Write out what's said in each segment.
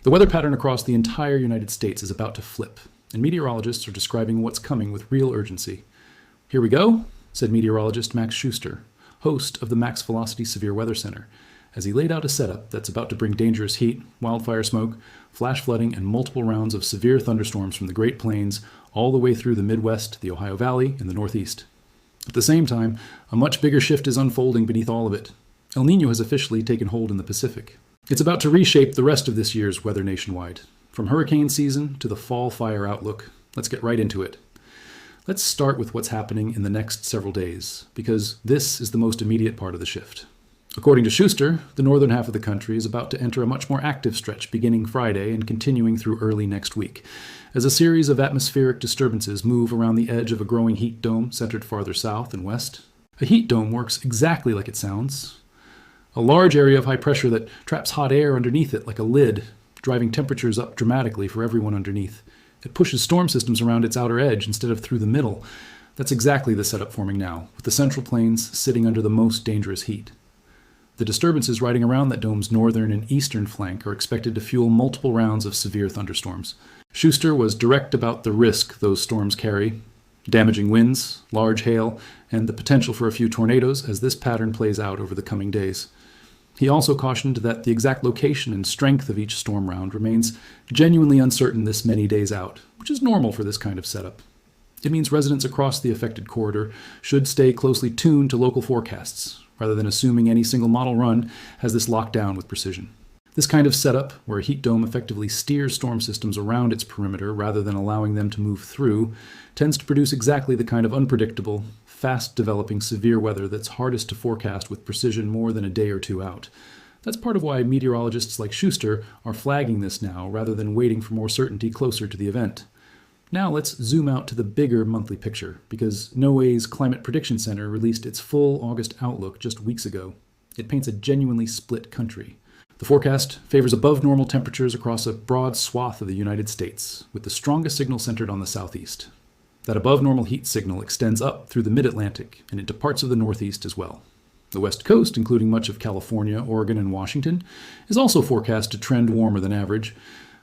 The weather pattern across the entire United States is about to flip, and meteorologists are describing what's coming with real urgency. "Here we go," said meteorologist Max Schuster, host of the Max Velocity Severe Weather Center, as he laid out a setup that's about to bring dangerous heat, wildfire smoke, flash flooding, and multiple rounds of severe thunderstorms from the Great Plains all the way through the Midwest, the Ohio Valley, and the Northeast. At the same time, a much bigger shift is unfolding beneath all of it. El Nino has officially taken hold in the Pacific. It's about to reshape the rest of this year's weather nationwide. From hurricane season to the fall fire outlook, let's get right into it. Let's start with what's happening in the next several days, because this is the most immediate part of the shift. According to Schuster, the northern half of the country is about to enter a much more active stretch beginning Friday and continuing through early next week, as a series of atmospheric disturbances move around the edge of a growing heat dome centered farther south and west. A heat dome works exactly like it sounds. A large area of high pressure that traps hot air underneath it like a lid, driving temperatures up dramatically for everyone underneath. It pushes storm systems around its outer edge instead of through the middle. That's exactly the setup forming now, with the Central Plains sitting under the most dangerous heat. The disturbances riding around that dome's northern and eastern flank are expected to fuel multiple rounds of severe thunderstorms. Schuster was direct about the risk those storms carry: damaging winds, large hail, and the potential for a few tornadoes as this pattern plays out over the coming days. He also cautioned that the exact location and strength of each storm round remains genuinely uncertain this many days out, which is normal for this kind of setup. It means residents across the affected corridor should stay closely tuned to local forecasts, rather than assuming any single model run has this locked down with precision. This kind of setup, where a heat dome effectively steers storm systems around its perimeter rather than allowing them to move through, tends to produce exactly the kind of unpredictable, fast-developing severe weather that's hardest to forecast with precision more than a day or two out. That's part of why meteorologists like Schuster are flagging this now rather than waiting for more certainty closer to the event. Now let's zoom out to the bigger monthly picture, because NOAA's Climate Prediction Center released its full August outlook just weeks ago. It paints a genuinely split country. The forecast favors above normal temperatures across a broad swath of the United States, with the strongest signal centered on the southeast. That above normal heat signal extends up through the mid-Atlantic and into parts of the Northeast as well. The West Coast, including much of California, Oregon, and Washington, is also forecast to trend warmer than average.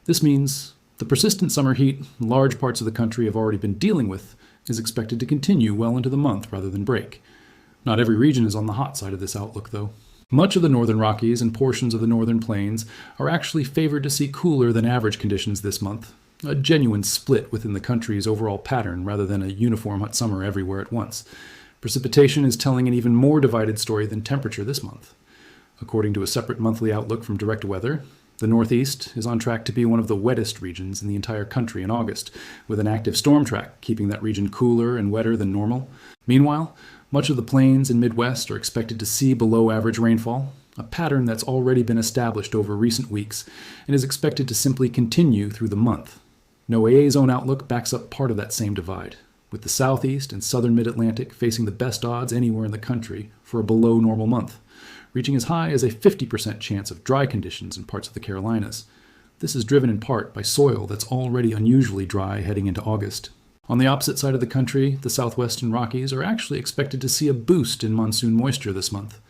This means the persistent summer heat large parts of the country have already been dealing with is expected to continue well into the month rather than break. Not every region is on the hot side of this outlook, though. Much of the northern Rockies and portions of the northern plains are actually favored to see cooler than average conditions this month, a genuine split within the country's overall pattern rather than a uniform hot summer everywhere at once. Precipitation is telling an even more divided story than temperature this month. According to a separate monthly outlook from Direct Weather, the Northeast is on track to be one of the wettest regions in the entire country in August, with an active storm track keeping that region cooler and wetter than normal. Meanwhile, much of the plains and Midwest are expected to see below average rainfall, a pattern that's already been established over recent weeks and is expected to simply continue through the month. NOAA's own outlook backs up part of that same divide, with the southeast and southern mid-Atlantic facing the best odds anywhere in the country for a below normal month, reaching as high as a 50% chance of dry conditions in parts of the Carolinas. This is driven in part by soil that's already unusually dry heading into August. On the opposite side of the country, the southwestern Rockies are actually expected to see a boost in monsoon moisture this month.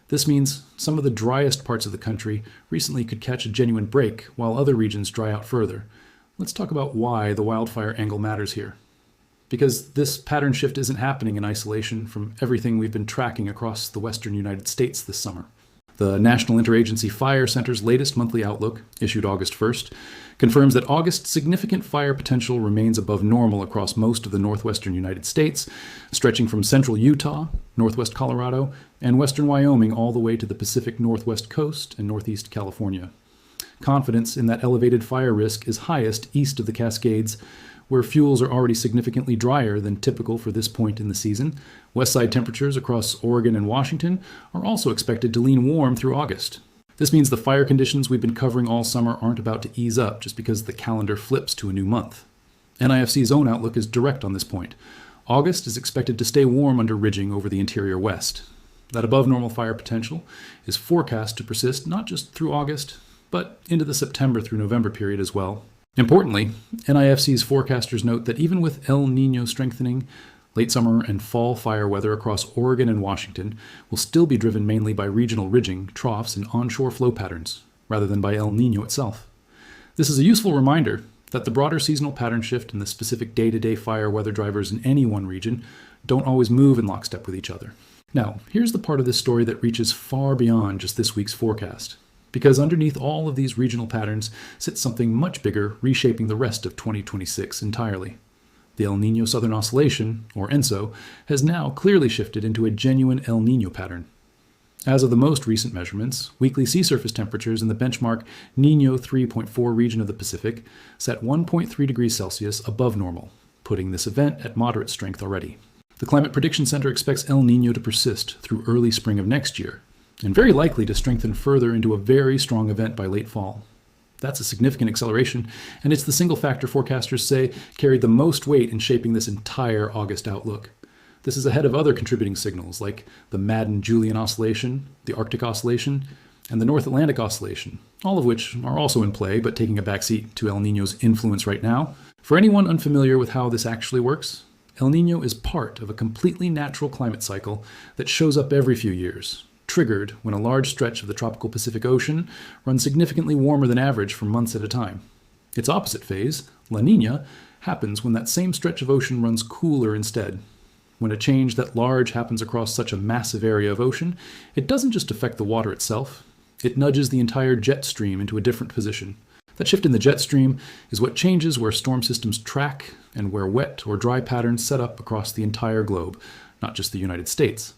This means some of the driest parts of the country recently could catch a genuine break, while other regions dry out further. Let's talk about why the wildfire angle matters here. Because this pattern shift isn't happening in isolation from everything we've been tracking across the western United States this summer. The National Interagency Fire Center's latest monthly outlook, issued August 1st, confirms that August's significant fire potential remains above normal across most of the northwestern United States, stretching from central Utah, northwest Colorado, and western Wyoming all the way to the Pacific Northwest coast and northeast California. Confidence in that elevated fire risk is highest east of the Cascades, where fuels are already significantly drier than typical for this point in the season. West side temperatures across Oregon and Washington are also expected to lean warm through August. This means the fire conditions we've been covering all summer aren't about to ease up just because the calendar flips to a new month. NIFC's own outlook is direct on this point. August is expected to stay warm under ridging over the interior west. That above normal fire potential is forecast to persist not just through August, but into the September through November period as well. Importantly, NIFC's forecasters note that even with El Nino strengthening, late summer and fall fire weather across Oregon and Washington will still be driven mainly by regional ridging, troughs, and onshore flow patterns, rather than by El Nino itself. This is a useful reminder that the broader seasonal pattern shift and the specific day-to-day fire weather drivers in any one region don't always move in lockstep with each other. Now, here's the part of this story that reaches far beyond just this week's forecast, because underneath all of these regional patterns sits something much bigger reshaping the rest of 2026 entirely. The El Niño Southern Oscillation, or ENSO, has now clearly shifted into a genuine El Niño pattern. As of the most recent measurements, weekly sea surface temperatures in the benchmark Niño 3.4 region of the Pacific set 1.3 degrees Celsius above normal, putting this event at moderate strength already. The Climate Prediction Center expects El Niño to persist through early spring of next year, and very likely to strengthen further into a very strong event by late fall. That's a significant acceleration, and it's the single factor forecasters say carried the most weight in shaping this entire August outlook. This is ahead of other contributing signals like the Madden-Julian Oscillation, the Arctic Oscillation, and the North Atlantic Oscillation, all of which are also in play but taking a backseat to El Niño's influence right now. For anyone unfamiliar with how this actually works, El Niño is part of a completely natural climate cycle that shows up every few years, triggered when a large stretch of the tropical Pacific Ocean runs significantly warmer than average for months at a time. Its opposite phase, La Niña, happens when that same stretch of ocean runs cooler instead. When a change that large happens across such a massive area of ocean, it doesn't just affect the water itself, it nudges the entire jet stream into a different position. That shift in the jet stream is what changes where storm systems track and where wet or dry patterns set up across the entire globe, not just the United States.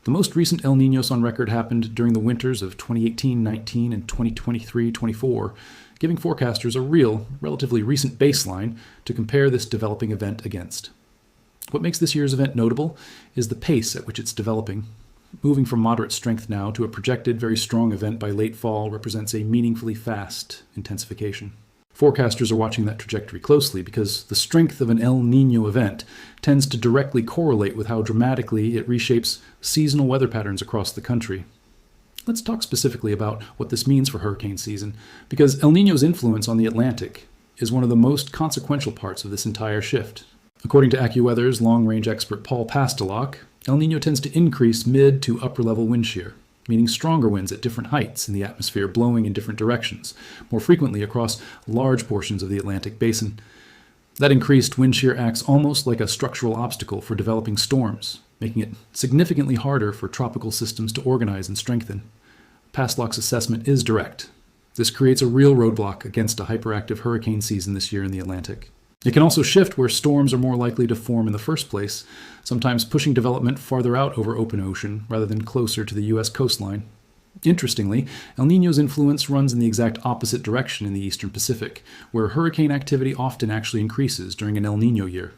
The most recent El Niños on record happened during the winters of 2018-19 and 2023-24, giving forecasters a real, relatively recent baseline to compare this developing event against. What makes this year's event notable is the pace at which it's developing. Moving from moderate strength now to a projected very strong event by late fall represents a meaningfully fast intensification. Forecasters are watching that trajectory closely because the strength of an El Niño event tends to directly correlate with how dramatically it reshapes seasonal weather patterns across the country. Let's talk specifically about what this means for hurricane season, because El Niño's influence on the Atlantic is one of the most consequential parts of this entire shift. According to AccuWeather's long-range expert Paul Pastelok, El Niño tends to increase mid to upper-level wind shear, meaning stronger winds at different heights in the atmosphere blowing in different directions, more frequently across large portions of the Atlantic basin. That increased wind shear acts almost like a structural obstacle for developing storms, making it significantly harder for tropical systems to organize and strengthen. Pastelok's assessment is direct. This creates a real roadblock against a hyperactive hurricane season this year in the Atlantic. It can also shift where storms are more likely to form in the first place, sometimes pushing development farther out over open ocean rather than closer to the U.S. coastline. Interestingly, El Niño's influence runs in the exact opposite direction in the eastern Pacific, where hurricane activity often actually increases during an El Niño year.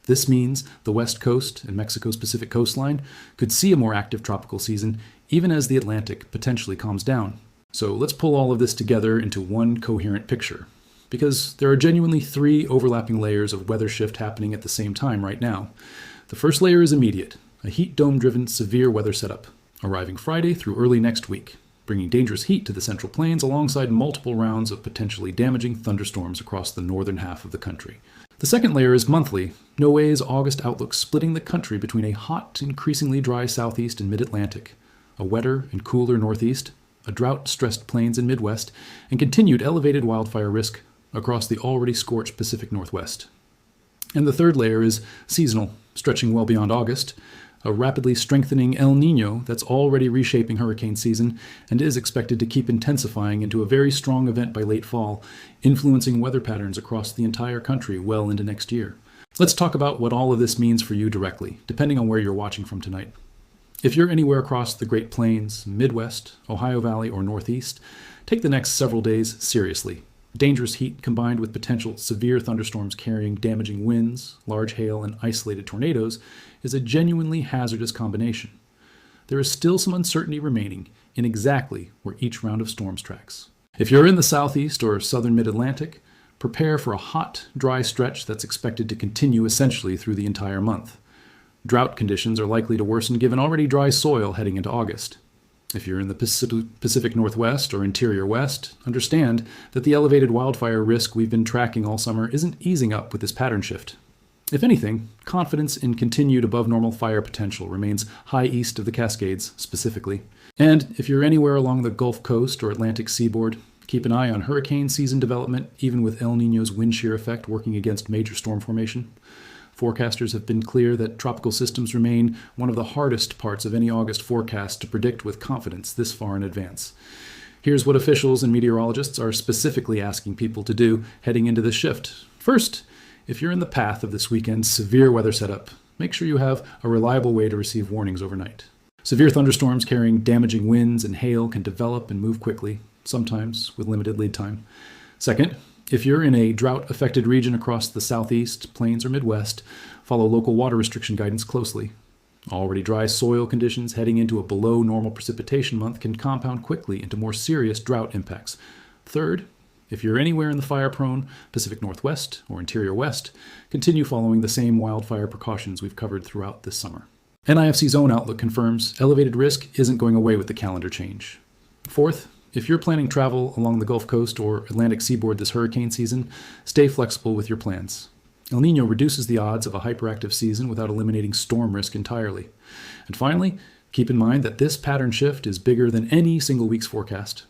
This means the West Coast and Mexico's Pacific coastline could see a more active tropical season even as the Atlantic potentially calms down. So let's pull all of this together into one coherent picture, because there are genuinely three overlapping layers of weather shift happening at the same time right now. The first layer is immediate, a heat dome-driven severe weather setup, arriving Friday through early next week, bringing dangerous heat to the Central Plains alongside multiple rounds of potentially damaging thunderstorms across the northern half of the country. The second layer is monthly, NOAA's August outlook splitting the country between a hot, increasingly dry southeast and mid-Atlantic, a wetter and cooler northeast, a drought-stressed plains and Midwest, and continued elevated wildfire risk across the already scorched Pacific Northwest. And the third layer is seasonal, stretching well beyond August, a rapidly strengthening El Niño that's already reshaping hurricane season and is expected to keep intensifying into a very strong event by late fall, influencing weather patterns across the entire country well into next year. Let's talk about what all of this means for you directly, depending on where you're watching from tonight. If you're anywhere across the Great Plains, Midwest, Ohio Valley, or Northeast, take the next several days seriously. Dangerous heat combined with potential severe thunderstorms carrying damaging winds, large hail, and isolated tornadoes is a genuinely hazardous combination. There is still some uncertainty remaining in exactly where each round of storms tracks. If you're in the southeast or southern mid-Atlantic, prepare for a hot, dry stretch that's expected to continue essentially through the entire month. Drought conditions are likely to worsen given already dry soil heading into August. If you're in the Pacific Northwest or Interior West, understand that the elevated wildfire risk we've been tracking all summer isn't easing up with this pattern shift. If anything, confidence in continued above-normal fire potential remains high east of the Cascades specifically. And if you're anywhere along the Gulf Coast or Atlantic seaboard, Keep an eye on hurricane season development, even with El Niño's wind shear effect working against major storm formation. Forecasters have been clear that tropical systems remain one of the hardest parts of any August forecast to predict with confidence this far in advance. Here's what officials and meteorologists are specifically asking people to do heading into this shift. First, if you're in the path of this weekend's severe weather setup, make sure you have a reliable way to receive warnings overnight. Severe thunderstorms carrying damaging winds and hail can develop and move quickly, sometimes with limited lead time. Second, if you're in a drought-affected region across the southeast, plains, or Midwest, follow local water restriction guidance closely. Already dry soil conditions heading into a below-normal precipitation month can compound quickly into more serious drought impacts. Third, if you're anywhere in the fire-prone Pacific Northwest or Interior West, continue following the same wildfire precautions we've covered throughout this summer. NIFC's own outlook confirms elevated risk isn't going away with the calendar change. Fourth, if you're planning travel along the Gulf Coast or Atlantic seaboard this hurricane season, stay flexible with your plans. El Niño reduces the odds of a hyperactive season without eliminating storm risk entirely. And finally, keep in mind that this pattern shift is bigger than any single week's forecast.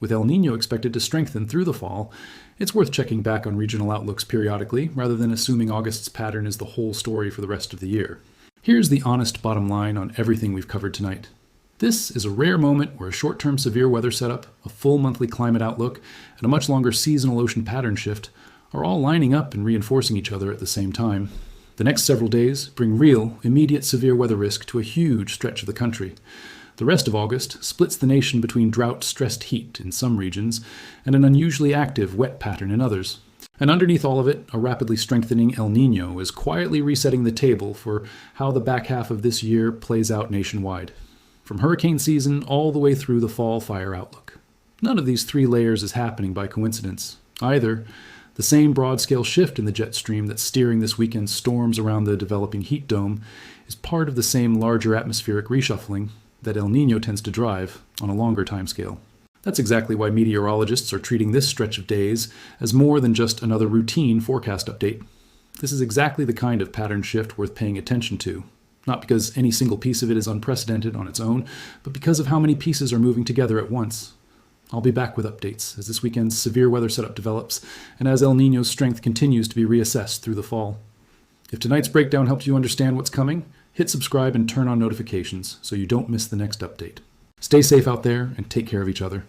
With El Niño expected to strengthen through the fall, it's worth checking back on regional outlooks periodically rather than assuming August's pattern is the whole story for the rest of the year. Here's the honest bottom line on everything we've covered tonight. This is a rare moment where a short-term severe weather setup, a full monthly climate outlook, and a much longer seasonal ocean pattern shift are all lining up and reinforcing each other at the same time. The next several days bring real, immediate severe weather risk to a huge stretch of the country. The rest of August splits the nation between drought-stressed heat in some regions and an unusually active wet pattern in others. And underneath all of it, a rapidly strengthening El Niño is quietly resetting the table for how the back half of this year plays out nationwide. From hurricane season all the way through the fall fire outlook. None of these three layers is happening by coincidence. Either the same broad-scale shift in the jet stream that's steering this weekend's storms around the developing heat dome is part of the same larger atmospheric reshuffling that El Niño tends to drive on a longer timescale. That's exactly why meteorologists are treating this stretch of days as more than just another routine forecast update. This is exactly the kind of pattern shift worth paying attention to. Not because any single piece of it is unprecedented on its own, but because of how many pieces are moving together at once. I'll be back with updates as this weekend's severe weather setup develops and as El Niño's strength continues to be reassessed through the fall. If tonight's breakdown helped you understand what's coming, hit subscribe and turn on notifications so you don't miss the next update. Stay safe out there and take care of each other.